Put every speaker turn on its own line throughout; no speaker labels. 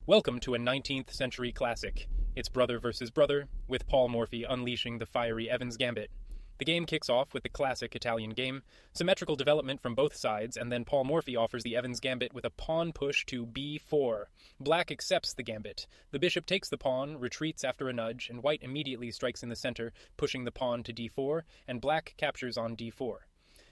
Welcome to a 19th century classic. It's brother versus brother, with Paul Morphy unleashing the fiery Evans Gambit. The game kicks off with the classic Italian game, symmetrical development from both sides, and then Paul Morphy offers the Evans Gambit with a pawn push to b4. Black accepts the gambit. The bishop takes the pawn, retreats after a nudge, and white immediately strikes in the center, pushing the pawn to d4, and black captures on d4.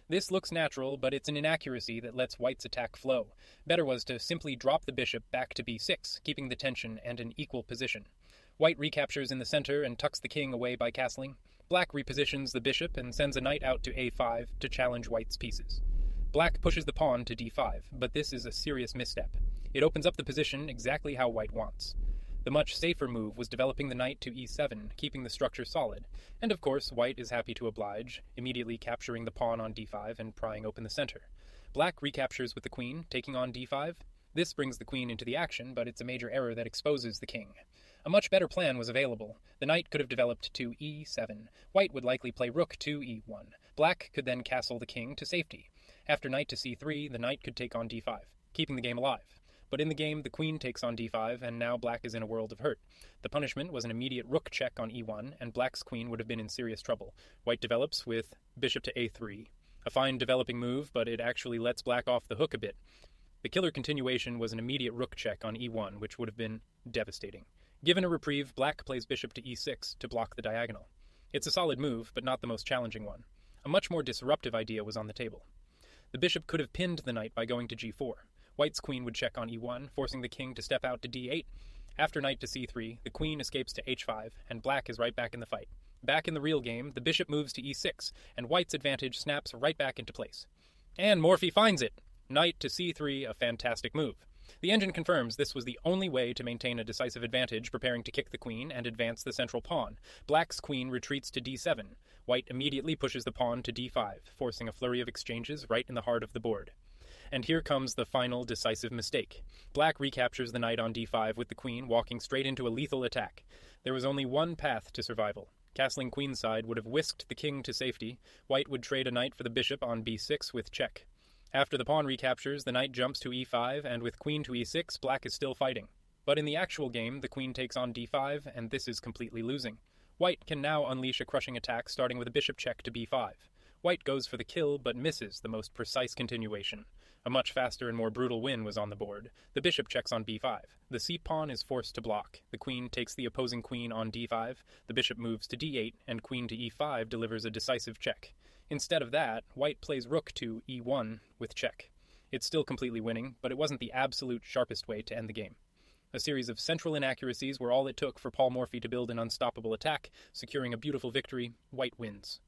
This looks natural, but it's an inaccuracy that lets white's attack flow. Better was to simply drop the bishop back to b6, keeping the tension and an equal position. White recaptures in the center and tucks the king away by castling. Black repositions the bishop and sends a knight out to a5 to challenge white's pieces. Black pushes the pawn to d5, but this is a serious misstep. It opens up the position exactly how white wants. The much safer move was developing the knight to e7, keeping the structure solid. And of course, white is happy to oblige, immediately capturing the pawn on d5 and prying open the center. Black recaptures with the queen, taking on d5. This brings the queen into the action, but it's a major error that exposes the king. A much better plan was available. The knight could have developed to e7. White would likely play rook to e1. Black could then castle the king to safety. After knight to c3, the knight could take on d5, keeping the game alive. But in the game, the queen takes on d5, and now black is in a world of hurt. The punishment was an immediate rook check on e1, and black's queen would have been in serious trouble. White develops with bishop to a3. A fine developing move, but it actually lets black off the hook a bit. The killer continuation was an immediate rook check on e1, which would have been devastating. Given a reprieve, black plays bishop to e6 to block the diagonal. It's a solid move, but not the most challenging one. A much more disruptive idea was on the table. The bishop could have pinned the knight by going to g4. White's queen would check on e1, forcing the king to step out to d8. After knight to c3, the queen escapes to h5, and black is right back in the fight. Back in the real game, the bishop moves to e6, and white's advantage snaps right back into place. And Morphy finds it! Knight to c3, a fantastic move. The engine confirms this was the only way to maintain a decisive advantage, preparing to kick the queen and advance the central pawn. Black's queen retreats to d7. White immediately pushes the pawn to d5, forcing a flurry of exchanges right in the heart of the board. And here comes the final decisive mistake. Black recaptures the knight on d5 with the queen walking straight into a lethal attack. There was only one path to survival. Castling queenside would have whisked the king to safety. White would trade a knight for the bishop on b6 with check. After the pawn recaptures, the knight jumps to e5, and with queen to e6, black is still fighting. But in the actual game, the queen takes on d5, and this is completely losing. White can now unleash a crushing attack, starting with a bishop check to b5. White goes for the kill, but misses the most precise continuation. A much faster and more brutal win was on the board. The bishop checks on b5. The c-pawn is forced to block. The queen takes the opposing queen on d5. The bishop moves to d8, and queen to e5 delivers a decisive check. Instead of that, white plays rook to e1 with check. It's still completely winning, but it wasn't the absolute sharpest way to end the game. A series of central inaccuracies were all it took for Paul Morphy to build an unstoppable attack, securing a beautiful victory. White wins.